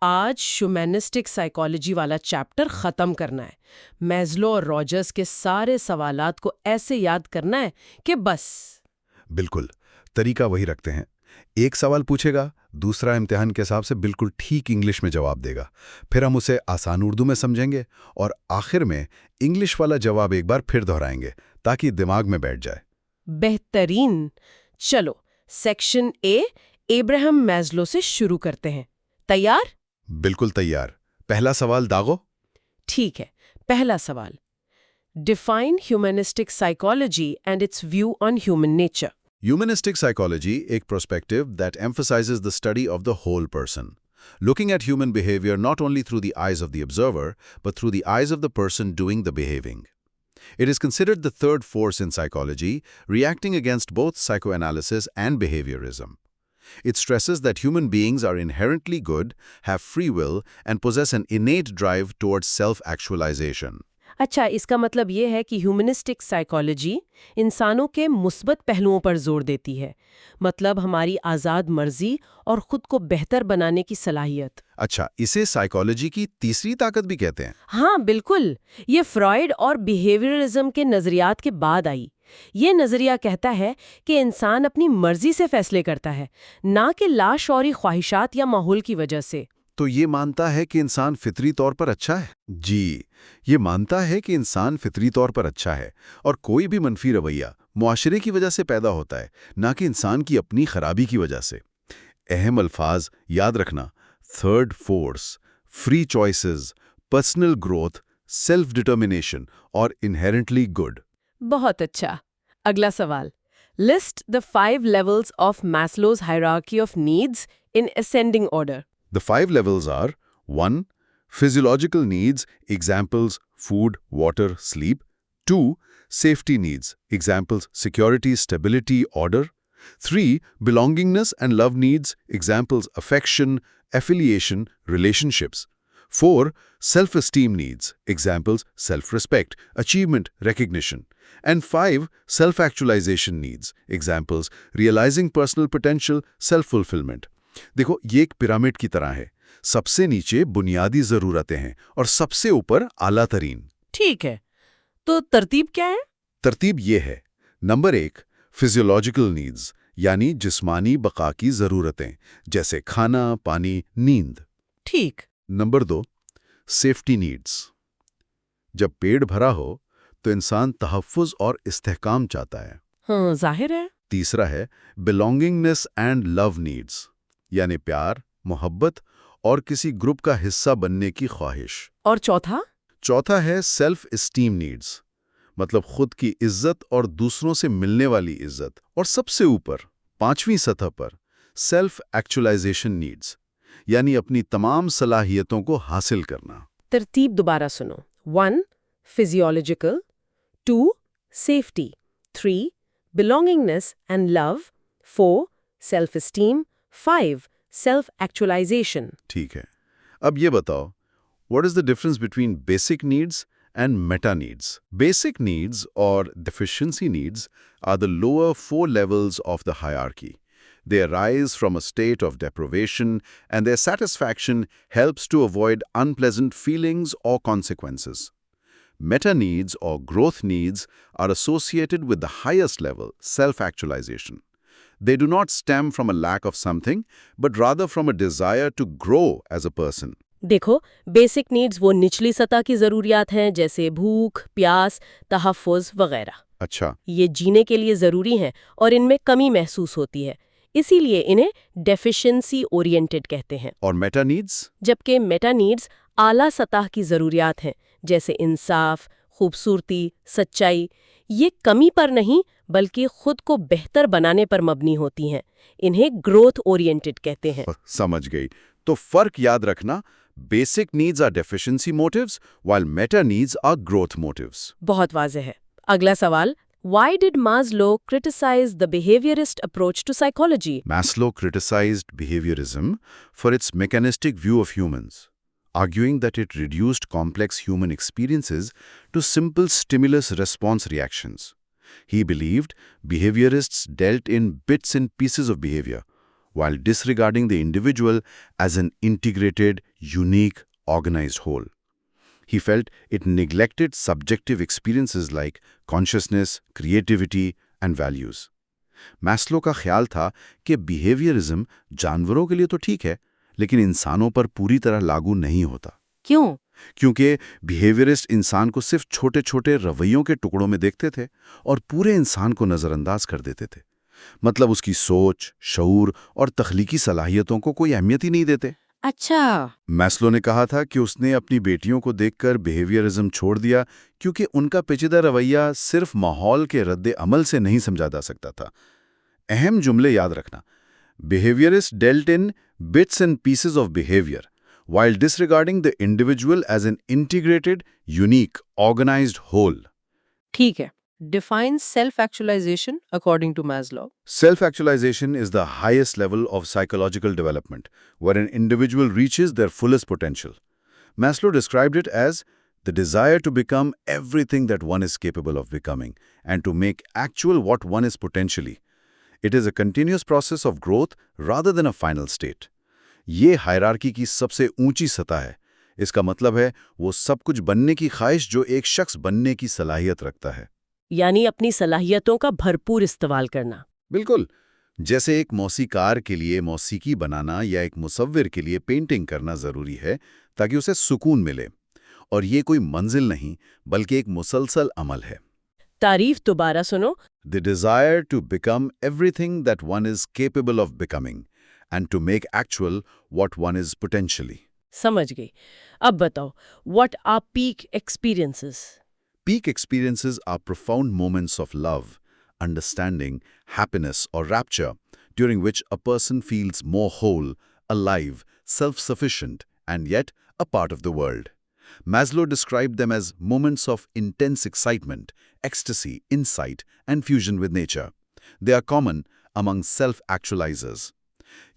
आज humanistic psychology वाला chapter खत्म करना है। मैस्लो और रॉजर्स के सारे सवालात को ऐसे याद करना है कि बस। बिल्कुल, तरीका वही रखते हैं। एक सवाल पूछेगा, दूसरा इम्तिहान के हिसाब से बिल्कुल ठीक इंग्लिश में जवाब देगा। फिर हम उसे आसान उर्दू में समझेंगे और आखिर में इंग्लिश वाला जवाब एक बार फिर दोहराएंगे ताकि दिमाग में बैठ जाए। बेहतरीन। चलो, सेक्शन ए एब्राहम मैस्लो से शुरू करते हैं। तैयार? बिल्कुल तैयार। पहला सवाल दागो। ठीक है। पहला सवाल, define humanistic psychology and it's view on human nature. Humanistic psychology एक perspective that emphasizes the study of the whole person, looking at human behavior not only through the eyes of the observer, but through the eyes of the person doing the behaving. It is considered the third force in psychology, reacting against both psychoanalysis and behaviorism. It stresses that human beings are inherently good, have free will, and possess an innate drive towards self-actualization. अच्छा, इसका मतलब ये है कि humanistic psychology इंसानों के मुस्बत पहलुओं पर जोर देती है, मतलब हमारी आज़ाद मर्जी और खुद को बेहतर बनाने की सलाहियत। अच्छा, इसे साइकोलॉजी की तीसरी ताकत भी कहते हैं। हाँ बिल्कुल, ये फ्रॉइड और बिहेवियरिज्म के नज़रियात के बाद आई। ये नज़रिया कहता है कि इंसान अपनी मर्जी से फैसले करता है, ना कि लाशौरी ख्वाहिशात या माहौल की वजह से। तो ये मानता है कि इंसान फितरी तौर पर अच्छा है? जी, ये मानता है कि इंसान फितरी तौर पर अच्छा है और कोई भी मनफी रवैया मुआशरे की वजह से पैदा होता है, ना कि इंसान की अपनी खराबी की वजह से। अहम अल्फाज याद रखना: third force, free choices, personal growth, self determination और इनहेरेंटली गुड। बहुत अच्छा। अगला सवाल, list the 5 levels of Maslow's hierarchy of needs in ascending order. The 5 levels are: 1. Physiological needs, examples food, water, sleep. 2. Safety needs, examples security, stability, order. 3. Belongingness and love needs, examples affection, affiliation, relationships. 4. Self-esteem needs, examples self-respect, achievement, recognition. And 5. Self-actualization needs, examples realizing personal potential, self-fulfillment. देखो, ये एक pyramid की तरह है। सबसे नीचे बुनियादी जरूरतें हैं और सबसे ऊपर आला तरीन। ठीक है, तो तरतीब क्या है? तरतीब ये है: नंबर 1, फिजियोलॉजिकल नीड्स, यानी जिस्मानी बका की जरूरतें, जैसे खाना, पानी, नींद। ठीक। Number 2, safety needs. जब पेट भरा हो तो इंसान तहफ्फुज और इस्तेहकाम चाहता है। हाँ, जाहिर है। तीसरा है बिलोंगिंगनेस एंड लव नीड्स, यानी प्यार, मोहब्बत और किसी ग्रुप का हिस्सा बनने की ख्वाहिश। और चौथा? चौथा है सेल्फ एस्टीम नीड्स, मतलब खुद की इज्जत और दूसरों से मिलने वाली इज्जत। और सबसे ऊपर, 5वीं सतह पर, सेल्फ एक्चुअलाइजेशन नीड्स, यानी अपनी तमाम सलाहियतों को हासिल करना। तरतीब दोबारा सुनो। 1. Physiological, 2. Safety, 3. Belongingness and love, 4. Self esteem, 5. Self actualisation. ठीक है, अब ये बताओ, what is the difference between basic needs and meta needs? Basic needs or deficiency needs are the lower 4 levels of the hierarchy. They arise from a state of deprivation, and their satisfaction helps to avoid unpleasant feelings or consequences. Meta needs or growth needs are associated with the highest level, self-actualization. They do not stem from a lack of something, but rather from a desire to grow as a person. देखो, basic needs वो निचली सतह की जरूरियात हैं, जैसे भूख, प्यास, तहफ्फुज वगैरह। अच्छा, ये जीने के लिए जरूरी हैं और इनमें कमी महसूस होती है, इसीलिए इन्हें डेफिशिएंसी ओरिएंटेड कहते हैं। और मेटा नीड्स? जबकि मेटा नीड्स आला सतह की जरूरियात हैं, जैसे इंसाफ, खूबसूरती, सच्चाई। ये कमी पर नहीं, बल्कि खुद को बेहतर बनाने पर मबनी होती हैं। इन्हें ग्रोथ ओरिएंटेड कहते हैं। समझ गई। तो फर्क याद रखना, basic needs are deficiency motives, while meta needs are growth motives. बहुत वाज़ेह है। अगला सवाल, Why did Maslow criticize the behaviorist approach to psychology? Maslow criticized behaviorism for its mechanistic view of humans, arguing that it reduced complex human experiences to simple stimulus-response reactions. He believed behaviorists dealt in bits and pieces of behavior, while disregarding the individual as an integrated, unique, organized whole. He felt it neglected subjective experiences like consciousness, creativity, and values. Maslow का ख्याल था कि behaviourism जानवरों के लिए तो ठीक है, लेकिन इंसानों पर पूरी तरह लागू नहीं होता। क्यों? क्योंकि बिहेवियरिस्ट इंसान को सिर्फ छोटे छोटे रवैयों के टुकड़ों में देखते थे और पूरे इंसान को नज़रअंदाज कर देते थे। मतलब उसकी सोच, शऊर और तख्लीकी सलाहियतों को कोई अहमियत ही नहीं देते। अच्छा। मैस्लो ने कहा था कि उसने अपनी बेटियों को देखकर बिहेवियरिज्म छोड़ दिया क्योंकि उनका पेचीदा रवैया सिर्फ माहौल के रद्द अमल से नहीं समझा जा सकता था। अहम जुमले याद रखना। Behaviourist dealt in bits and pieces of behaviour while disregarding the individual as an integrated, unique, organized whole. ठीक है। Define self-actualization according to Maslow. Self-actualization is the highest level of psychological development, where an individual reaches their fullest potential. Maslow described it as the desire to become everything that one is capable of becoming, and to make actual what one is potentially. It is a continuous process of growth rather than a final state. ये hierarchy की सबसे ऊंची सतह है। इसका मतलब है वो सब कुछ बनने की ख्वाहिश जो एक शख्स बनने की सलाहियत रखता है। यानी अपनी सलाहियतों का भरपूर इस्तेमाल करना। बिल्कुल। जैसे एक मौसीकार के लिए मौसीकी बनाना या एक मुसव्विर के लिए पेंटिंग करना ज़रूरी है ताकि उसे सुकून मिले। और ये कोई मंजिल नहीं बल्कि एक मुसलसल अमल है। तारीफ दोबारा सुनो। The desire to become everything that one is capable of becoming. And to make actual what one is potentially. समझ गई। अब बताओ, what are peak experiences? Peak experiences are profound moments of love, understanding, happiness, or rapture, during which a person feels more whole, alive, self-sufficient, and yet a part of the world. Maslow described them as moments of intense excitement, ecstasy, insight, and fusion with nature. They are common among self-actualizers.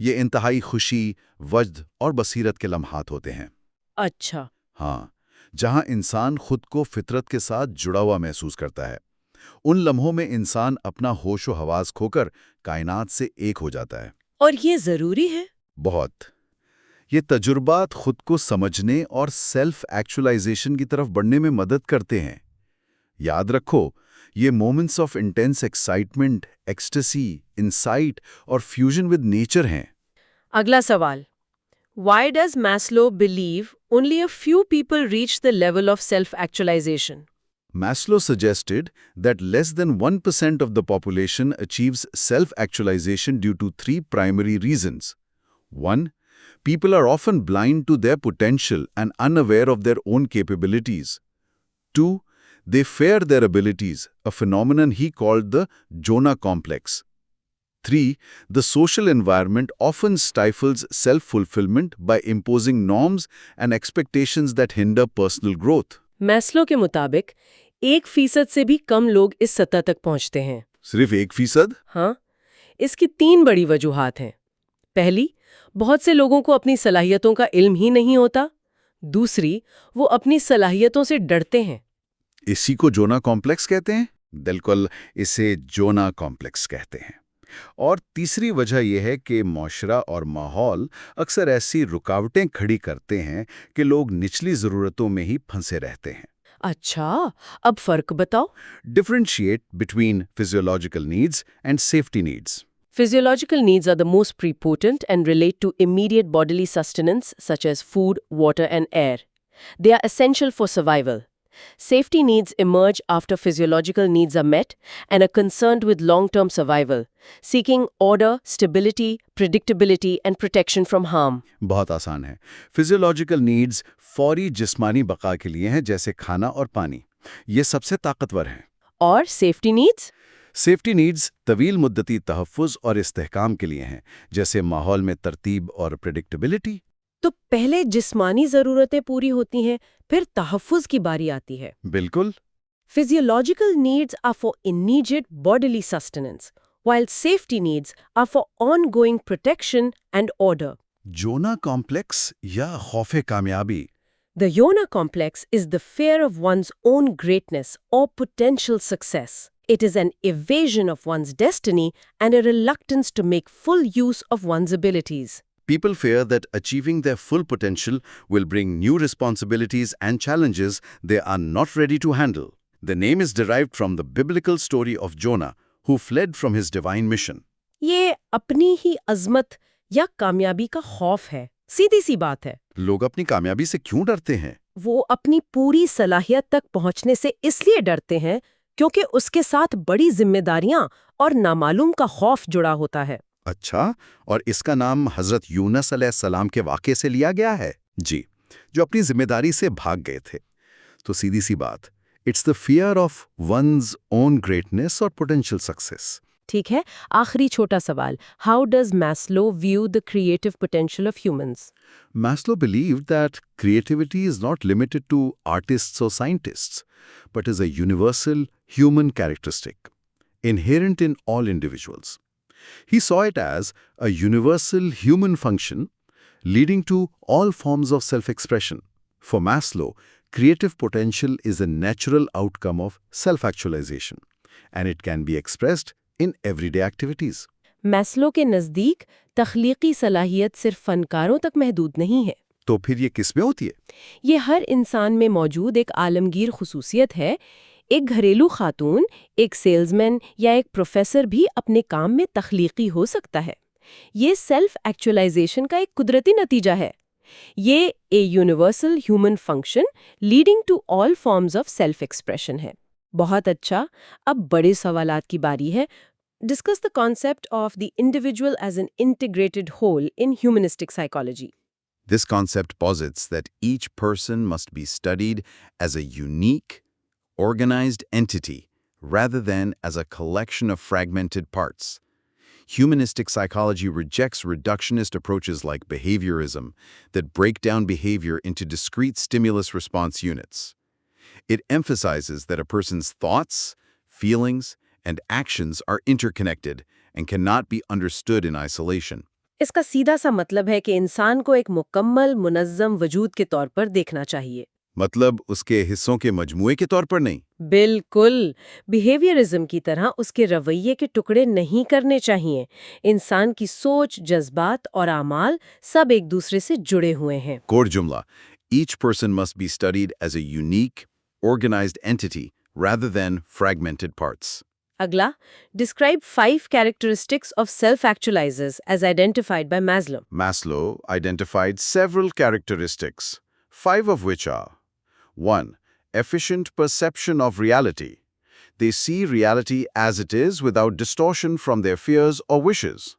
ये इंतहाई खुशी, वज्द और बसीरत के लम्हात होते हैं। अच्छा। हाँ, जहाँ इंसान खुद को फितरत के साथ जुड़ा हुआ महसूस करता है। उन लम्हों में इंसान अपना होशो हवास खोकर कायनात से एक हो जाता है। और ये जरूरी है? बहुत। ये तजुर्बात खुद को समझने और सेल्फ एक्चुअलाइजेशन की तरफ बढ़ने में मदद करते हैं। याद रखो, ये moments of intense excitement, ecstasy, insight और फ्यूजन विद नेचर हैं। अगला सवाल। Why does Maslow believe only a few people reach the level of self-actualization? Maslow suggested that less than 1% of the population achieves self-actualization due to three primary reasons. 1. People are often blind to their potential and unaware of their own capabilities. 2. They fear their abilities, a phenomenon he called the Jonah complex. 3. The social environment often stifles self-fulfillment by imposing norms and expectations that hinder personal growth. Maslow के मुताबिक 1% से भी कम लोग इस सतह तक पहुंचते हैं। सिर्फ 1%? हाँ, इसकी 3 बड़ी वजूहात हैं। पहली, बहुत से लोगों को अपनी सलाहियतों का इल्म ही नहीं होता। दूसरी, वो अपनी सलाहियतों से डरते हैं। इसी को जोना कॉम्प्लेक्स कहते हैं? बिल्कुल, इसे जोना कॉम्प्लेक्स कहते हैं। और तीसरी वजह यह है कि माशरा और माहौल अक्सर ऐसी रुकावटें खड़ी करते हैं कि लोग निचली ज़रूरतों में ही फंसे रहते हैं। अच्छा, अब फर्क बताओ। Differentiate between physiological needs and safety needs. Physiological needs are the most prepotent and relate to immediate bodily sustenance such as food, water, and air. They are essential for survival. Safety needs emerge after physiological needs are met and are concerned with long-term survival, seeking order, stability, predictability, and protection from harm. बहुत आसान है। Physiological needs फौरी जिस्मानी बका के लिए हैं, जैसे खाना और पानी। ये सबसे ताकतवर हैं। और safety needs? सेफ्टी नीड्स तवील मुद्दती तहफ़्फ़ुज़ और इस्तेहकाम के लिए हैं, जैसे माहौल में तरतीब और प्रेडिक्टेबिलिटी। तो पहले जिस्मानी ज़रूरतें पूरी होती हैं, फिर तहफ़्फ़ुज़ की बारी आती है। बिल्कुल। Physiological needs are for immediate bodily sustenance, while safety needs are for ongoing protection and order. Jonah complex या खौफ़े कामयाबी। The Yona complex is the fear of one's own greatness or potential success. It is an evasion of one's destiny and a reluctance to make full use of one's abilities. People fear that achieving their full potential will bring new responsibilities and challenges they are not ready to handle. The name is derived from the biblical story of Jonah, who fled from his divine mission. ये अपनी ही अजमत या कामयाबी का खौफ है। सीधी सी बात है। लोग अपनी कामयाबी से क्यों डरते हैं? वो अपनी पूरी सलाहियत तक पहुंचने से इसलिए डरते हैं क्योंकि उसके साथ बड़ी जिम्मेदारियां और नामालूम का खौफ जुड़ा होता है। अच्छा, और इसका नाम हजरत यूनुस अलैहिस्सलाम के वाक़े से लिया गया है? जी, जो अपनी जिम्मेदारी से भाग गए थे। तो सीधी सी बात, it's the fear of one's own greatness और पोटेंशियल सक्सेस। ठीक है, आखिरी छोटा सवाल, how does Maslow view the creative potential of humans? Maslow believed that creativity is not limited to artists or scientists, but is a universal human characteristic, inherent in all individuals. He saw it as a universal human function leading to all forms of self-expression. For Maslow, creative potential is a natural outcome of self-actualization, and it can be expressed in everyday activities. Maslow के नज़दीक तख्लीकी सलाहियत सिर्फ फनकारों तक महदूद नहीं है। तो फिर ये किस में होती है? ये हर इंसान में मौजूद एक आलमगीर खुसूसियत है। एक घरेलू खातून, एक सेल्समैन या एक प्रोफेसर भी अपने काम में तख्लीकी हो सकता है। ये सेल्फ एक्चुअलाइजेशन का एक कुदरती नतीजा है। ये a universal human function leading to all forms of self expression है। बहुत अच्छा, अब बड़े सवालात की बारी है। Discuss the concept of the individual as an integrated whole in humanistic psychology. This concept posits that each person must be studied as a unique, organized entity rather than as a collection of fragmented parts. Humanistic psychology rejects reductionist approaches like behaviorism that break down behavior into discrete stimulus-response units. It emphasizes that a person's thoughts, feelings, and actions are interconnected and cannot be understood in isolation. इसका सीधा सा मतलब है कि इंसान को एक मुकम्मल मुनज़्ज़म वजूद के तौर पर देखना चाहिए। मतलब उसके हिस्सों के मजमूए के तौर पर नहीं। बिल्कुल, बिहेवियरिज्म की तरह उसके रवैये के टुकड़े नहीं करने चाहिए। इंसान की सोच, जज्बात और आमाल सब एक दूसरे से जुड़े हुए हैं। कोर जुमला, each person must be studied as a unique, organized entity rather than fragmented parts. अगला, describe 5 characteristics of self-actualizers as identified by Maslow. Maslow identified several characteristics, 5 of which are: 1. Efficient perception of reality. They see reality as it is without distortion from their fears or wishes.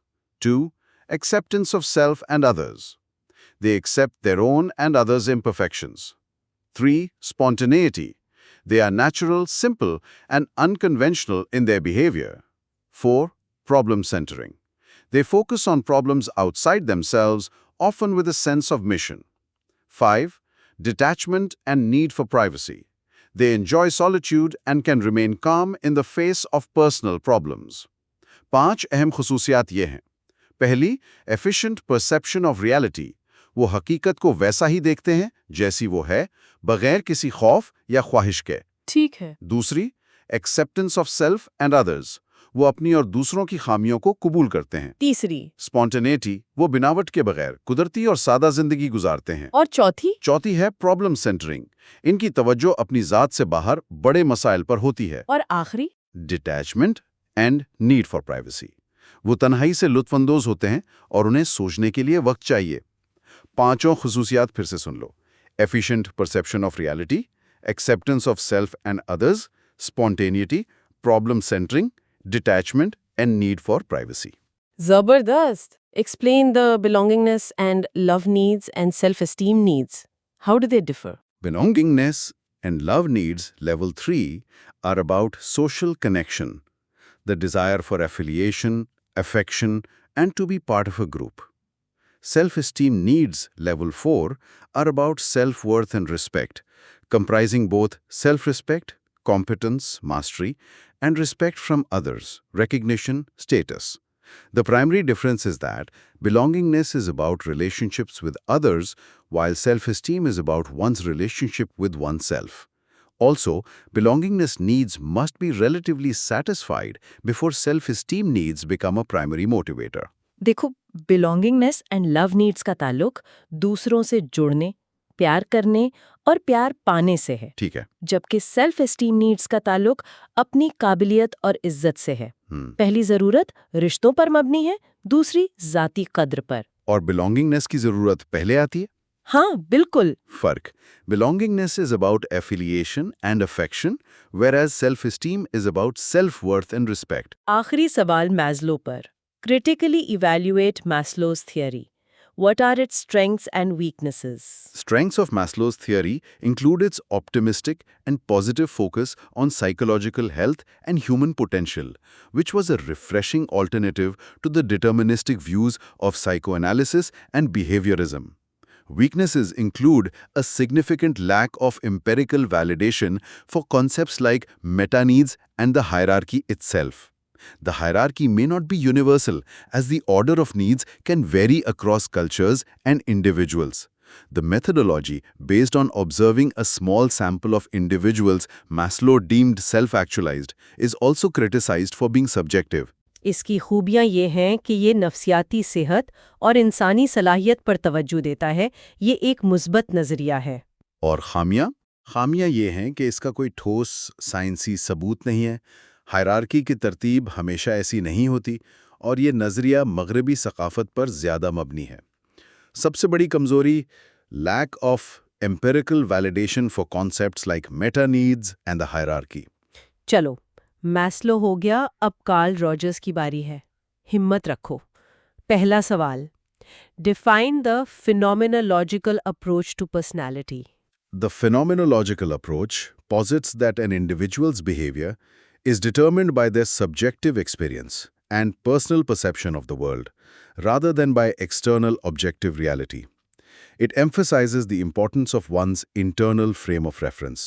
2. Acceptance of self and others. They accept their own and others' imperfections. 3. Spontaneity. They are natural, simple, and unconventional in their behavior. 4. Problem centering. They focus on problems outside themselves, often with a sense of mission. 5. Detachment and need for privacy. They enjoy solitude and can remain calm in the face of personal problems. 5 अहम खुसूसियात ये हैं। पहली, efficient perception of reality. वो हकीकत को वैसा ही देखते हैं जैसी वो है, बगैर किसी खौफ या ख्वाहिश के। ठीक है। दूसरी, acceptance of self and others. वो अपनी और दूसरों की खामियों को कबूल करते हैं। तीसरी, स्पॉन्टेनिटी। वो बिनावट के बगैर कुदरती और सादा जिंदगी गुजारते हैं। और चौथी? चौथी है प्रॉब्लम सेंटरिंग। इनकी तवज्जो अपनी जात से बाहर बड़े मसाइल पर होती है। और आखिरी? Detachment and need for privacy. वो तन्हाई से लुत्फानंदोज होते हैं और उन्हें सोचने के लिए वक्त चाहिए। पांचों खुसूसियात फिर से सुन लो। Efficient perception of reality, acceptance of self and others, spontaneity, problem centering, detachment, and need for privacy. Zabardast. Explain the belongingness and love needs and self-esteem needs. How do they differ? Belongingness and love needs, level 3, are about social connection, the desire for affiliation, affection, and to be part of a group. Self-esteem needs, level 4, are about self-worth and respect, comprising both self-respect, competence, mastery, and respect from others, recognition, status. The primary difference is that belongingness is about relationships with others, while self-esteem is about one's relationship with oneself. Also, belongingness needs must be relatively satisfied before self-esteem needs become a primary motivator. देखो, belongingness and love needs का ताल्लुक दूसरों से जुड़ने, प्यार करने और प्यार पाने से है, ठीक है। जबकि सेल्फ एस्टीम नीड्स का ताल्लुक अपनी काबिलियत और इज्जत से है। पहली जरूरत रिश्तों पर मबनी है, दूसरी जाती कद्र पर। और बिलोंगिंगनेस की जरूरत पहले आती है? हाँ, बिल्कुल। फर्क: belongingness is about affiliation and affection, whereas self-esteem is about self-worth and respect. आखिरी सवाल मैस्लो पर। Critically evaluate Maslow's theory. What are its strengths and weaknesses? Strengths of Maslow's theory include its optimistic and positive focus on psychological health and human potential, which was a refreshing alternative to the deterministic views of psychoanalysis and behaviorism. Weaknesses include a significant lack of empirical validation for concepts like meta-needs and the hierarchy itself. The hierarchy may not be universal, as the order of needs can vary across cultures and individuals. The methodology, based on observing a small sample of individuals Maslow deemed self-actualized, is also criticized for being subjective. इसकी खूबियां ये हैं कि ये नफ्सियाती सेहत और इंसानी सलाहियत पर तवज्जो देता है। ये एक मुस्बत नज़रिया है। और खामियां? खामियां ये हैं कि इसका कोई ठोस साइंसी सबूत नहीं है, हायरार्की की तरतीब हमेशा ऐसी नहीं होती, और ये नज़रिया मगरबी सकाफत पर ज़्यादा मबनी है। सबसे बड़ी कमज़ोरी: lack of empirical validation for concepts like meta needs and the hierarchy. चलो, मैस्लो हो गया, अब कार्ल रॉजर्स की बारी है। हिम्मत रखो। पहला सवाल, define the phenomenological approach to personality. The phenomenological approach posits that an individual's behavior is determined by their subjective experience and personal perception of the world, rather than by external objective reality. It emphasizes the importance of one's internal frame of reference.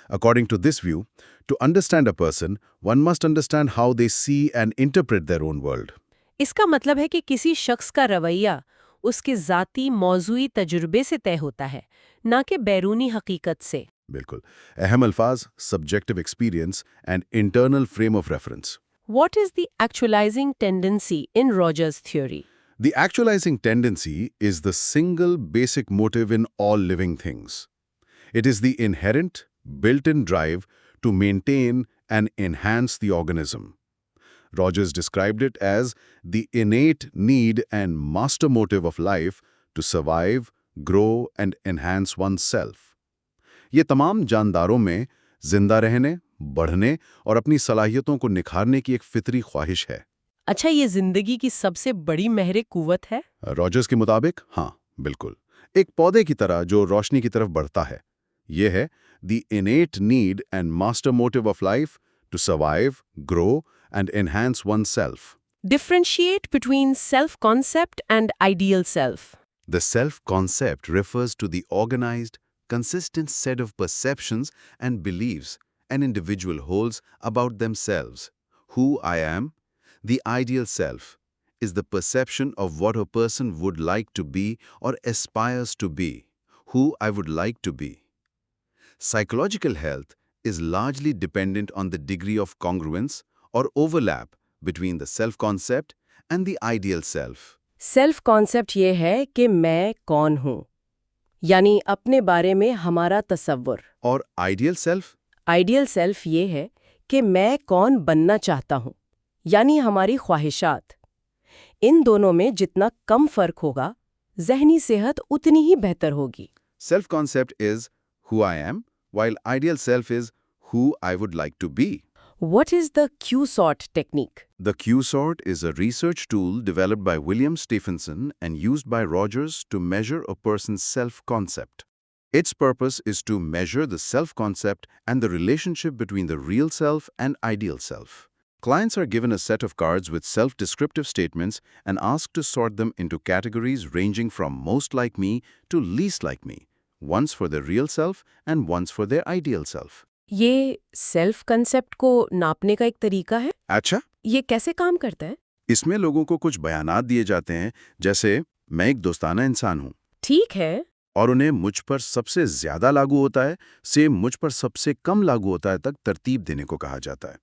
According to this view, to understand a person, one must understand how they see and interpret their own world. इसका मतलब है कि किसी शख्स का रवैया उसके ज़ाती मौजूई तजुर्बे से तय होता है, ना कि बैरूनी हकीकत से। बिल्कुल। अहम अल्फाज: subjective experience and internal frame of reference. What is the actualizing tendency in Rogers' theory? The actualizing tendency is the single basic motive in all living things. It is the inherent, built-in drive to maintain and enhance the organism. Rogers described it as the innate need and master motive of life to survive, grow, and enhance oneself. ये तमाम जानदारों में जिंदा रहने, बढ़ने और अपनी सलाहियतों को निखारने की एक फितरी ख्वाहिश है। अच्छा, ये जिंदगी की सबसे बड़ी महरे कुव्वत है? रॉजर्स के मुताबिक हाँ, बिल्कुल। एक पौधे की तरह जो रोशनी की तरफ बढ़ता है। ये है the innate need and master motive of life to survive, grow, and enhance oneself. Differentiate between self-concept and ideal self. The self-concept refers to the organized, consistent set of perceptions and beliefs an individual holds about themselves. Who I am. The ideal self is the perception of what a person would like to be or aspires to be. Who I would like to be. Psychological health is largely dependent on the degree of congruence or overlap between the self-concept and the ideal self. Self concept ये है कि मैं कौन हूँ, यानी अपने बारे में हमारा तसव्वुर। और ideal self? आइडियल सेल्फ ये है कि मैं कौन बनना चाहता हूँ, यानी हमारी ख्वाहिशात। इन दोनों में जितना कम फर्क होगा, ज़हनी सेहत उतनी ही बेहतर होगी। Self-concept is who I am, while ideal self is who I would like to be. What is the Q-sort technique? The Q-sort is a research tool developed by William Stephenson and used by Rogers to measure a person's self-concept. Its purpose is to measure the self-concept and the relationship between the real self and ideal self. Clients are given a set of cards with self-descriptive statements and asked to sort them into categories ranging from most like me to least like me, once for their real self and once for their ideal self. ये self concept को नापने का एक तरीका है? अच्छा, ये कैसे काम करता है? इसमें लोगों को कुछ बयानात दिए जाते हैं, जैसे मैं एक दोस्ताना इंसान हूँ। ठीक है, और उन्हें मुझ पर सबसे ज्यादा लागू होता है से मुझ पर सबसे कम लागू होता है तक तरतीब देने को कहा जाता है।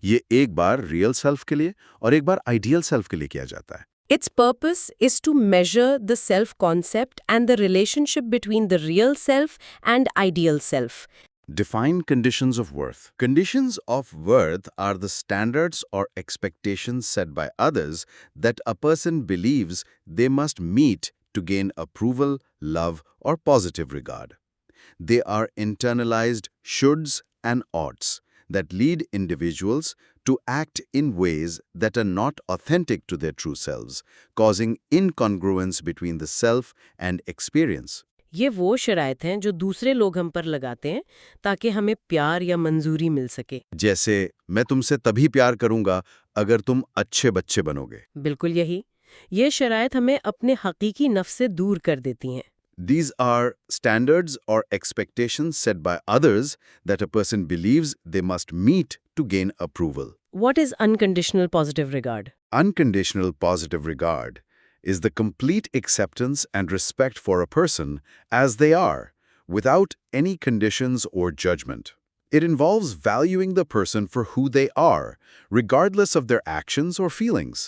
ये एक बार रियल सेल्फ के लिए और एक बार आइडियल सेल्फ के लिए किया जाता है। Its purpose is to measure the self-concept and the relationship between the real self and ideal self. Define conditions of worth. Conditions of worth are the standards or expectations set by others that a person believes they must meet to gain approval, love, or positive regard. They are internalized shoulds and oughts that lead individuals to act in ways that are not authentic to their true selves, causing incongruence between the self and experience. ये वो शराइत हैं जो दूसरे लोग हम पर लगाते हैं ताकि हमें प्यार या मंजूरी मिल सके। जैसे मैं तुमसे तभी प्यार करूंगा अगर तुम अच्छे बच्चे बनोगे। बिल्कुल यही। ये शराइत हमें अपने हकीकी नफ्स से दूर कर देती हैं। These are standards or expectations set by others that a person believes they must meet to gain approval. What is unconditional positive regard? Unconditional positive regard is the complete acceptance and respect for a person as they are, without any conditions or judgment. It involves valuing the person for who they are, regardless of their actions or feelings.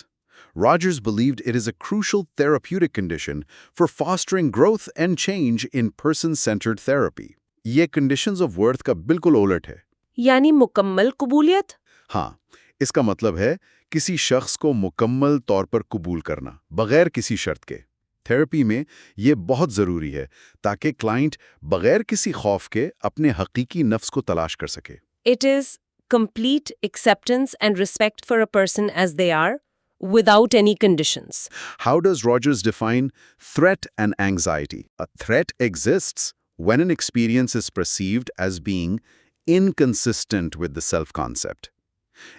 Rogers believed it is a crucial therapeutic condition for fostering growth and change in person-centered therapy. ये conditions of worth का बिल्कुल उलट है। यानी मुकम्मल कबूलियत? हाँ, इसका मतलब है किसी शख्स को मुकम्मल तौर पर कबूल करना, बगैर किसी शर्त के। थेरेपी में ये बहुत ज़रूरी है ताकि क्लाइंट बगैर किसी खौफ के अपने हकीकी नफ्स को तलाश कर सके। It is complete acceptance and respect for a person as they are, without any conditions. How does Rogers define threat and anxiety? A threat exists when an experience is perceived as being inconsistent with the self-concept.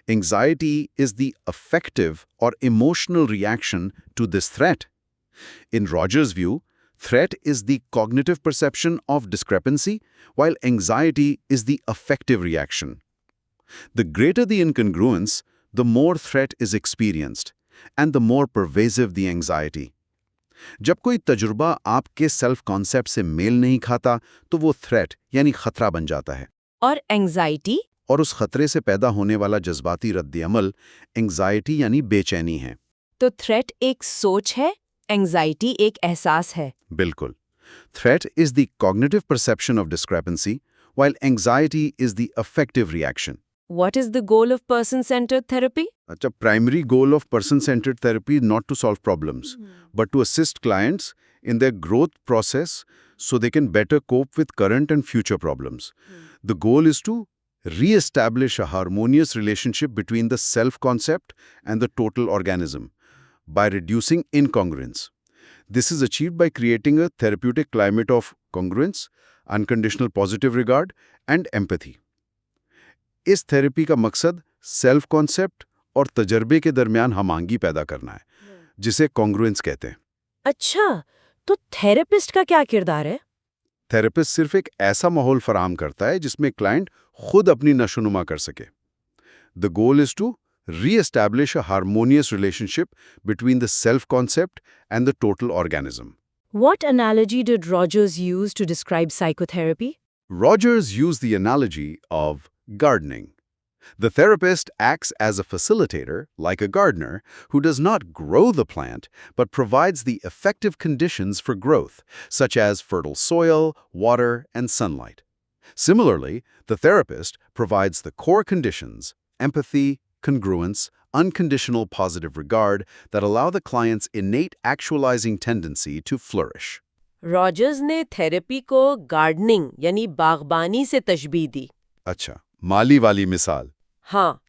Anxiety is the affective or emotional reaction to this threat. In Rogers' view, threat is the cognitive perception of discrepancy, while anxiety is the affective reaction. The greater the incongruence, the more threat is experienced, and the more pervasive the anxiety. जब कोई तजुर्बा आपके self concept से mail नहीं खाता, तो वो threat यानी खतरा बन जाता है। और एंजाइटी? और उस खतरे से पैदा होने वाला जज्बाती रद्द-ए-अमल एंजाइटी यानी बेचैनी है। तो थ्रेट एक सोच है, एंजाइटी एक एहसास है। बिल्कुल। Threat is the cognitive perception of discrepancy, while anxiety is the affective reaction. What is the goal of person-centered therapy? अच्छा, primary goal of person-centered therapy is not to solve problems, but to assist clients in their growth process so they can better cope with current and future problems. The goal is to re-establish a harmonious relationship between the self-concept and the total organism by reducing incongruence. This is achieved by creating a therapeutic climate of congruence, unconditional positive regard, and empathy. इस therapy का मकसद self concept और तजर्बे के दरमियान हमांगी पैदा करना है, जिसे कॉन्ग्रुएंस कहते हैं। अच्छा, तो थेरेपिस्ट का क्या किरदार है? थेरेपिस्ट सिर्फ एक ऐसा माहौल फराहम करता है जिसमें क्लाइंट खुद अपनी नशोनुमा कर सके। The goal is to re-establish a harmonious relationship between the self-concept and the total organism. What analogy did Rogers use to describe psychotherapy? Rogers used the analogy of gardening. The therapist acts as a facilitator, like a gardener, who does not grow the plant, but provides the effective conditions for growth, such as fertile soil, water, and sunlight. Similarly, the therapist provides the core conditions, empathy, congruence, unconditional positive regard that allow the client's innate actualizing tendency to flourish. Rogers ने therapy को gardening यानी बागबानी से तशबीह दी। अच्छा, माली वाली मिसाल। हाँ,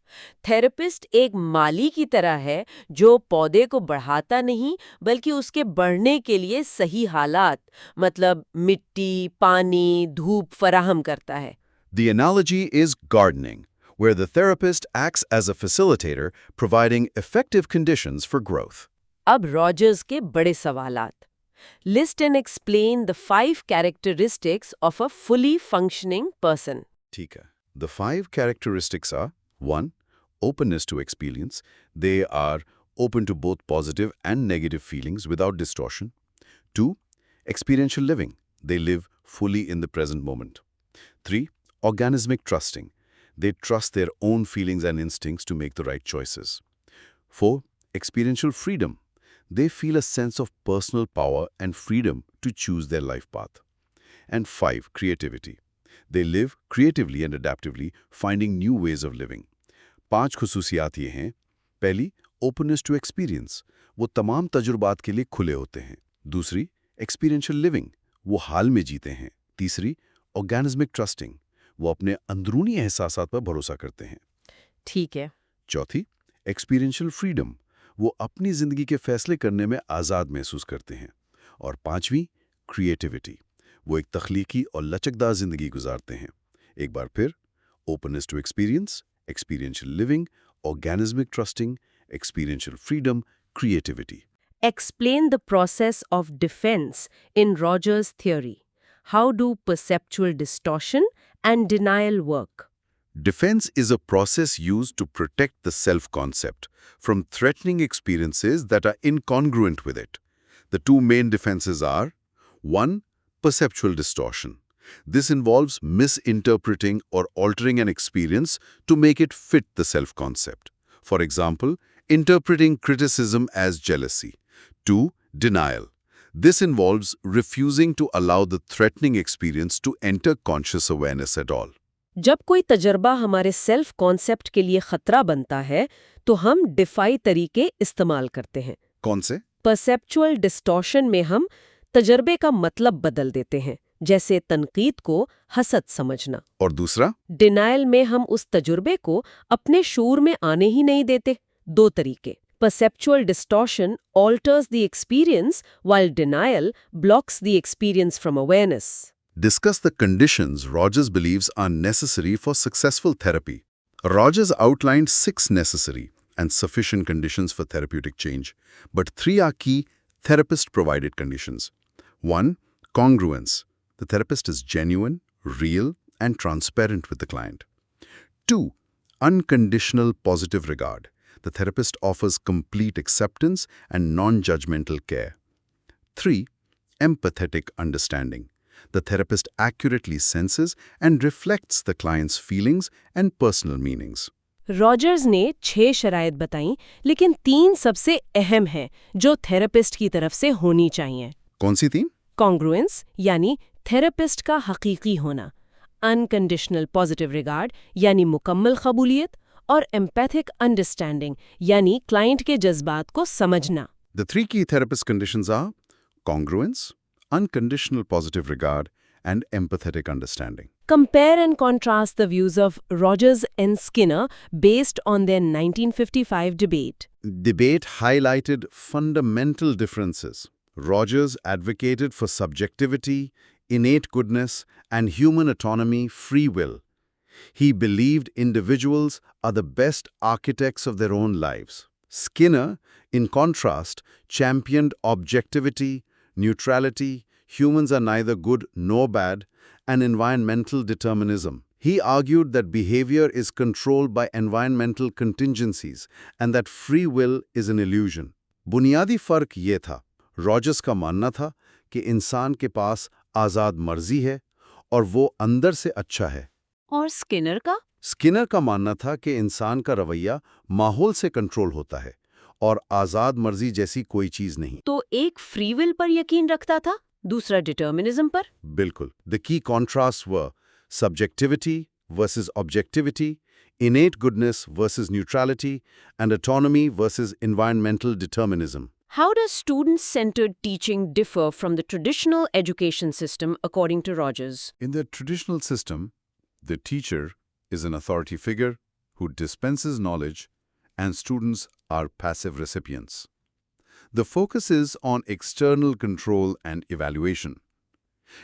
therapist एक माली की तरह है जो पौधे को बढ़ाता नहीं बल्कि उसके बढ़ने के लिए सही हालात मतलब मिट्टी, पानी, धूप फराहम करता है। The analogy is gardening, where the therapist acts as a facilitator, providing effective conditions for growth. अब रॉजर्स के बड़े सवालात। List and explain the 5 characteristics of a fully functioning person. ठीक है। The 5 characteristics are 1. Openness to experience. They are open to both positive and negative feelings without distortion. 2. Experiential living. they live fully in the present moment. 3. Organismic trusting. They trust their own feelings and instincts to make the right choices. 4. Experiential freedom. They feel a sense of personal power and freedom to choose their life path. And 5. Creativity. They live creatively and adaptively, finding new ways of living. 5 खुसूसियात ये हैं। पहली, openness to experience. वो तमाम तजुर्बात के लिए खुले होते हैं। दूसरी, experiential living. वो हाल में जीते हैं। तीसरी, organismic trusting. वो अपने अंदरूनी एहसासात पर भरोसा करते हैं। ठीक है। चौथी, एक्सपीरियंशियल फ्रीडम। वो अपनी जिंदगी के फैसले करने में आज़ाद महसूस करते हैं। और 5वीं, क्रिएटिविटी। वो एक तख्लीकी और लचकदार जिंदगी गुजारते हैं। एक बार फिर, openness to experience, experiential living, organismic trusting, experiential freedom, creativity. Explain the process of defense in Rogers' theory. How do perceptual distortion and denial work? Defense is a process used to protect the self-concept from threatening experiences that are incongruent with it. The two main defenses are: 1. Perceptual distortion. This involves misinterpreting or altering an experience to make it fit the self-concept. For example, interpreting criticism as jealousy. 2. Denial. This involves refusing to allow the threatening experience to enter conscious awareness at all. जब कोई तजर्बा हमारे self concept के लिए खतरा बनता है तो हम डिफाई तरीके इस्तेमाल करते हैं। कौन से? परसेप्चुअल डिस्टॉर्शन में हम तजर्बे का मतलब बदल देते हैं, जैसे तनकीद को हसद समझना। और दूसरा? डिनायल में हम उस तजुर्बे को अपने शूर में आने ही नहीं देते। 2 तरीके। Perceptual distortion alters the experience, while denial blocks the experience from awareness. Discuss the conditions Rogers believes are necessary for successful therapy. Rogers outlined 6 necessary and sufficient conditions for therapeutic change, but 3 are key therapist-provided conditions. 1. Congruence. The therapist is genuine, real, and transparent with the client. 2. Unconditional positive regard. The therapist offers complete acceptance and non-judgmental care. 3. Empathetic understanding. The therapist accurately senses and reflects the client's feelings and personal meanings. Rogers ने 6 शराइत बताईं, लेकिन 3 सबसे अहम हैं जो therapist की तरफ से होनी चाहिए। कौन सी 3? कॉन्ग्रुएंस यानी थेरेपिस्ट का हकीकी होना, अनकंडीशनल पॉजिटिव रिगार्ड यानी मुकम्मल कबूलियत, और एम्पैथिक अंडरस्टैंडिंग यानी क्लाइंट के जज्बात को समझना। The 3 key therapist conditions are congruence, unconditional positive regard, and empathetic understanding. Compare and contrast the views of Rogers and Skinner based on their 1955 debate. Debate highlighted fundamental differences. Rogers advocated for subjectivity, innate goodness, and human autonomy, free will. He believed individuals are the best architects of their own lives. Skinner, in contrast, championed objectivity, neutrality, humans are neither good nor bad, and environmental determinism. He argued that behavior is controlled by environmental contingencies and that free will is an illusion. बुनियादी फर्क ये था, Rogers का मानना था कि इंसान के पास आज़ाद मर्जी है और वो अंदर से अच्छा है। और स्किनर का? स्किनर का मानना था कि इंसान का रवैया माहौल से कंट्रोल होता है और आज़ाद मर्जी जैसी कोई चीज़ नहीं। तो एक फ्री विल पर यकीन रखता था, दूसरा डिटर्मिनिज्म पर? बिल्कुल। The key contrasts were subjectivity versus objectivity, innate goodness versus neutrality, and autonomy versus environmental determinism. How does student-centered teaching differ from the traditional education system according to Rogers? In the traditional system, the teacher is an authority figure who dispenses knowledge and students are passive recipients. The focus is on external control and evaluation.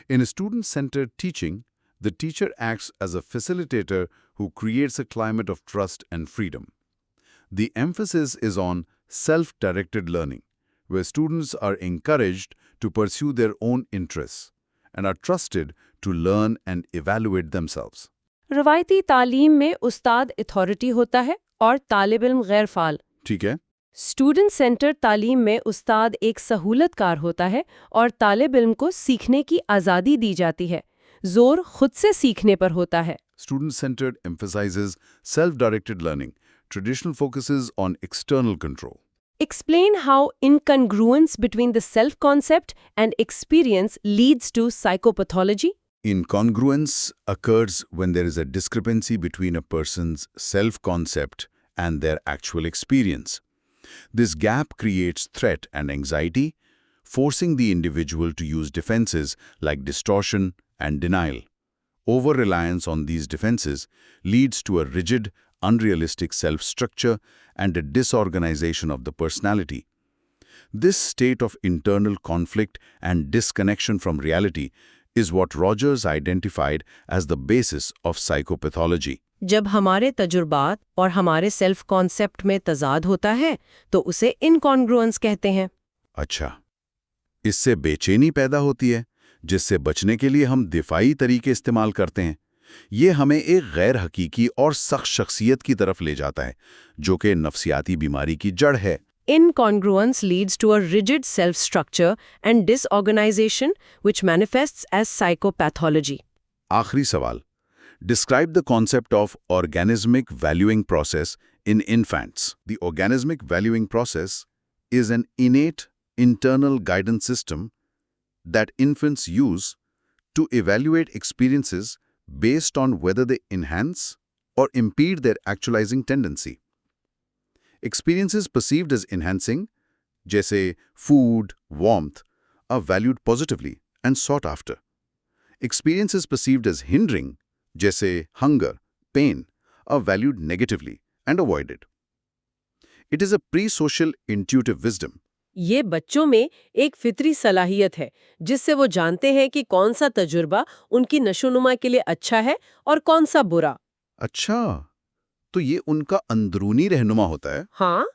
In a student-centered teaching, the teacher acts as a facilitator who creates a climate of trust and freedom. The emphasis is on self-directed learning, where students are encouraged to pursue their own interests and are trusted to learn and evaluate themselves. रवायती तालीम में उस्ताद authority होता है और तालिब इल्म गैर फाल। ठीक है? Student centre तालीम में उस्ताद एक सहूलतकार होता है और तालिब इल्म को सीखने की आज़ादी दी जाती है। जोर खुद से सीखने पर होता है। Student-centered emphasizes self-directed learning. Traditional focuses on external control. Explain how incongruence between the self-concept and experience leads to psychopathology. Incongruence occurs when there is a discrepancy between a person's self-concept and their actual experience. This gap creates threat and anxiety, forcing the individual to use defenses like distortion and denial. Over-reliance on these defenses leads to a rigid, unrealistic self-structure and a disorganization of the personality. This state of internal conflict and disconnection from reality is what Rogers identified as the basis of psychopathology. जब हमारे तजुर्बात और हमारे self concept में तजाद होता है तो उसे इनकॉन्ग्रुएंस कहते हैं। अच्छा, इससे बेचैनी पैदा होती है, जिससे बचने के लिए हम दिफाई तरीके इस्तेमाल करते हैं। ये हमें एक गैर हकीकी और सख्त शख्सियत की तरफ ले जाता है, जो कि नफ्सियाती बीमारी की जड़ है। Incongruence leads to a rigid self-structure and disorganization which manifests as psychopathology. आखिरी सवाल, describe the concept of organismic valuing process in infants. The organismic valuing process is an innate internal guidance system that infants use to evaluate experiences based on whether they enhance or impede their actualizing tendency. Experiences perceived as enhancing, जैसे food, warmth, are valued positively and sought after. Experiences perceived as hindering, जैसे hunger, pain, are valued negatively and avoided. It is a pre-social intuitive wisdom. ये बच्चों में एक फितरी सलाहियत है जिससे वो जानते हैं कि कौन सा तजुर्बा उनकी नशोनुमा के लिए अच्छा है और कौन सा बुरा। अच्छा, तो ये उनका अंदरूनी रहनुमा होता है। हाँ,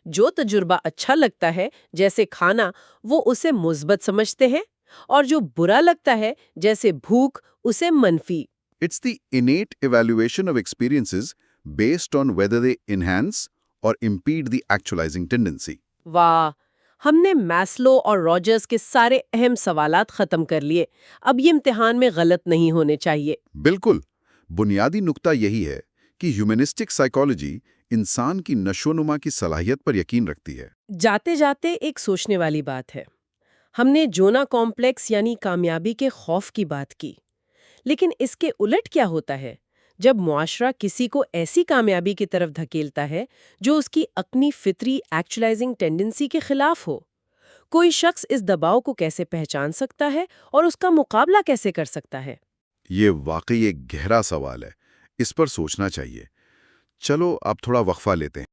जो तजुर्बा अच्छा लगता है जैसे खाना वो उसे मुस्बत समझते हैं और जो बुरा लगता है जैसे भूख उसे मनफी। It's the innate evaluation of experiences based on whether they enhance or impede the actualizing tendency. वाह, हमने मैस्लो और रॉजर्स के सारे अहम सवालात खत्म कर लिए। अब ये इम्तिहान में गलत नहीं होने चाहिए। बिल्कुल, बुनियादी नुक्ता यही है कि ह्यूमनिस्टिक साइकोलॉजी इंसान की नशोनुमा की सलाहियत पर यकीन रखती है। जाते जाते एक सोचने वाली बात है। हमने जोना कॉम्प्लेक्स यानी कामयाबी के खौफ की बात की, लेकिन इसके उलट क्या होता है जब मुआशरा किसी को ऐसी कामयाबी की तरफ धकेलता है जो उसकी अपनी फितरी एक्चुअलाइजिंग टेंडेंसी के खिलाफ हो? कोई शख्स इस दबाव को कैसे पहचान सकता है और उसका मुकाबला कैसे कर सकता है? ये वाकई एक गहरा सवाल है, इस पर सोचना चाहिए। चलो अब थोड़ा वक्फा लेते हैं।